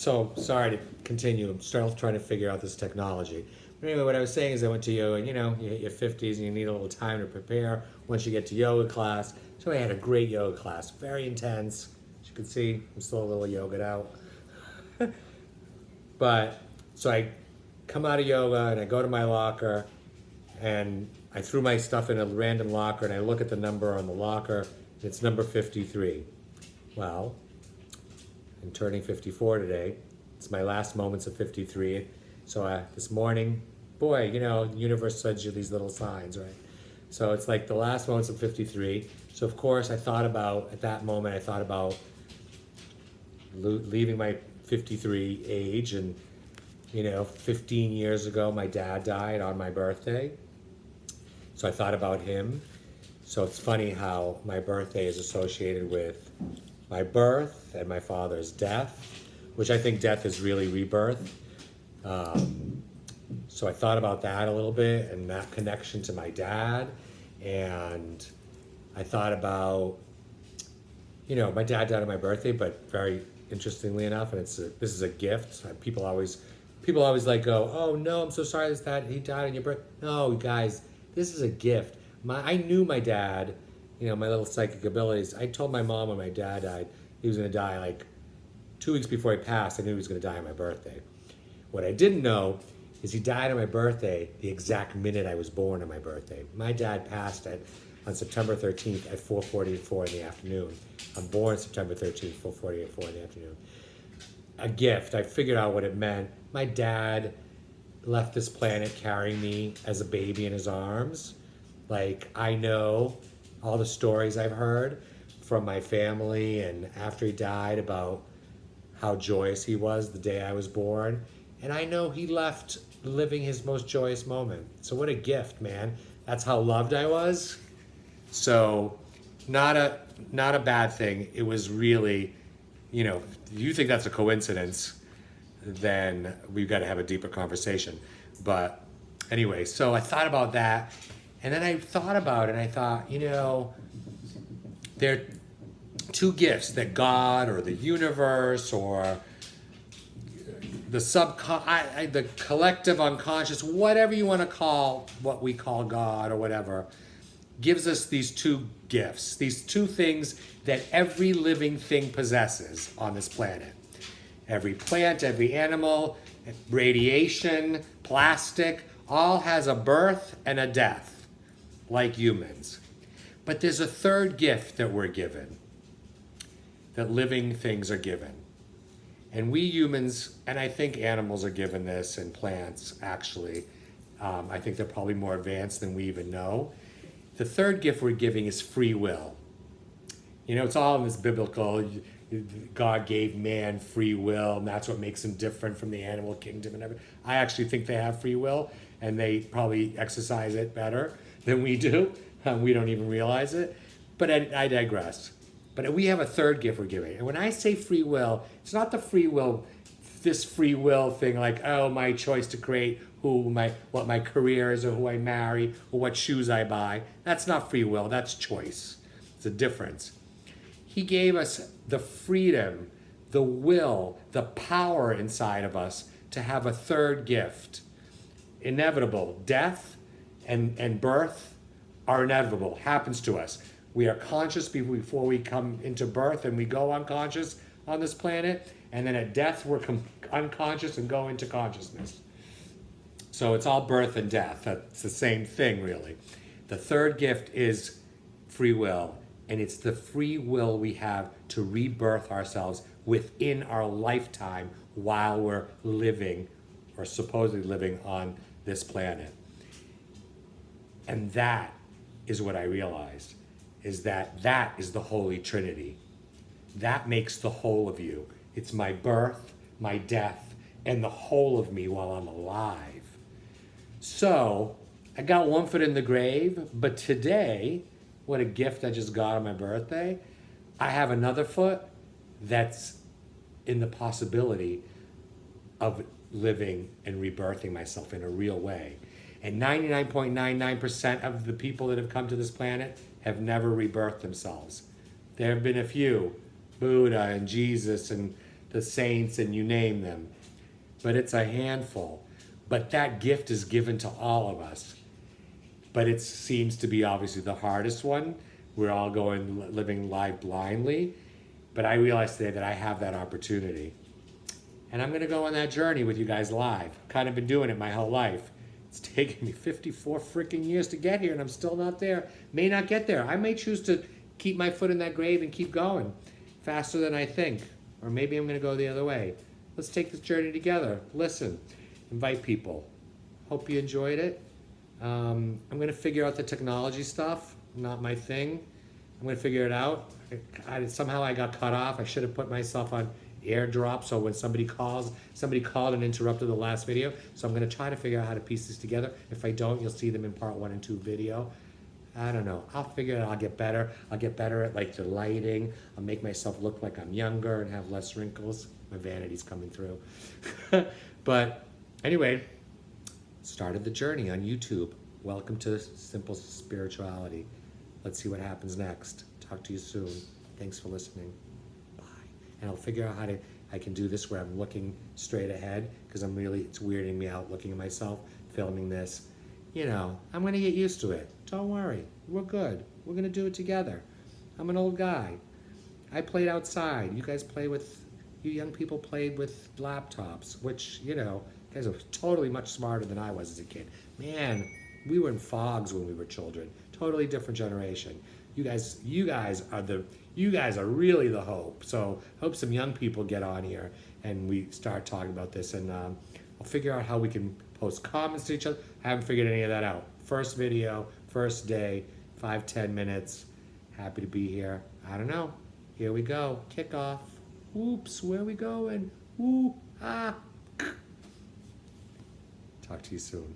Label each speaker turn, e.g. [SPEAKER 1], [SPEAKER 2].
[SPEAKER 1] So sorry to continue. I'm still trying to figure out this technology. But anyway, what I was saying is I went to yoga, and you hit your 50s and you need a little time to prepare once you get to yoga class. So I had a great yoga class, very intense. As you can see, I'm still a little yogaed out. But so I come out of yoga and I go to my locker and I threw my stuff in a random locker and I look at the number on the locker. And it's number 53. Well, I'm turning 54 today. It's my last moments of 53. So this morning, boy, the universe sends you these little signs, right? So it's like the last moments of 53. So of course at that moment, I thought about leaving my 53 age. And 15 years ago, my dad died on my birthday. So I thought about him. So it's funny how my birthday is associated with my birth and my father's death, which I think death is really rebirth. So I thought about that a little bit and that connection to my dad. And I thought about, my dad died on my birthday, but very interestingly enough, and this is a gift. People always like go, oh no, I'm so sorry that he died on your birthday. No, guys, this is a gift. I knew my dad, my little psychic abilities. I told my mom when my dad died, he was going to die like 2 weeks before he passed. I knew he was going to die on my birthday. What I didn't know is he died on my birthday the exact minute I was born on my birthday. My dad passed on September 13th at 4:44 in the afternoon. I'm born September 13th, 4:44 in the afternoon. A gift. I figured out what it meant. My dad left this planet carrying me as a baby in his arms. Like, I know all the stories I've heard from my family and after he died about how joyous he was the day I was born. And I know he left living his most joyous moment. So what a gift, man. That's how loved I was. So not a bad thing. It was really, if you think that's a coincidence, then we've got to have a deeper conversation. But anyway, so I thought about that. And then I thought about it and I thought, there are two gifts that God or the universe or the collective unconscious, whatever you want to call what we call God or whatever, gives us these two gifts, these two things that every living thing possesses on this planet. Every plant, every animal, radiation, plastic, all has a birth and a death, like humans. But there's a third gift that we're given, that living things are given. And we humans, and I think animals are given this, and plants actually, I think they're probably more advanced than we even know. The third gift we're giving is free will. It's all in this biblical, God gave man free will, and that's what makes him different from the animal kingdom and everything. I actually think they have free will, and they probably exercise it better than we do. We don't even realize it. But I digress. But we have a third gift we're giving. And when I say free will, it's not the free will, this free will thing like, oh, my choice to create what my career is or who I marry or what shoes I buy. That's not free will, that's choice. It's a difference. He gave us the freedom, the will, the power inside of us to have a third gift. Inevitable. Death and birth are inevitable, happens to us. We are conscious before we come into birth and we go unconscious on this planet. And then at death, we're unconscious and go into consciousness. So it's all birth and death. That's the same thing, really. The third gift is free will. And it's the free will we have to rebirth ourselves within our lifetime while we're living or supposedly living on this planet. And that is what I realized, is that is the Holy Trinity. That makes the whole of you. It's my birth, my death, and the whole of me while I'm alive. So I got one foot in the grave, but today, what a gift I just got on my birthday, I have another foot that's in the possibility of living and rebirthing myself in a real way. And 99.99% of the people that have come to this planet have never rebirthed themselves. There have been a few, Buddha and Jesus and the saints, and you name them. But it's a handful. But that gift is given to all of us. But it seems to be obviously the hardest one. We're all living life blindly. But I realized today that I have that opportunity. And I'm going to go on that journey with you guys live. Kind of been doing it my whole life. It's taken me 54 freaking years to get here, and I'm still not there. May not get there. I may choose to keep my foot in that grave and keep going faster than I think. Or maybe I'm going to go the other way. Let's take this journey together. Listen, invite people. Hope you enjoyed it. I'm going to figure out the technology stuff. Not my thing. I'm going to figure it out. Somehow I got cut off. I should have put myself on AirDrop, so when somebody called and interrupted the last video. So I'm going to try to figure out how to piece this together. If I don't, you'll see them in part 1 and 2 video. I don't know. I'll figure it out. I'll get better. I'll get better at like the lighting. I'll make myself look like I'm younger and have less wrinkles. My vanity's coming through. But anyway, started the journey on YouTube. Welcome to Simple Spirituality. Let's see what happens next. Talk to you soon. Thanks for listening. Bye. And I'll figure out how I can do this where I'm looking straight ahead, because it's weirding me out looking at myself, filming this. You know, I'm going to get used to it. Don't worry. We're good. We're going to do it together. I'm an old guy. I played outside. You young people played with laptops, which, you guys are totally much smarter than I was as a kid. Man, we were in fogs when we were children. Totally different generation. You guys are really the hope. So hope some young people get on here and we start talking about this, and I'll figure out how we can post comments to each other. I haven't figured any of that out. First video, first day, 5-10 minutes. Happy to be here. I don't know. Here we go. Kickoff. Oops, where are we going? Ooh, ah. Talk to you soon.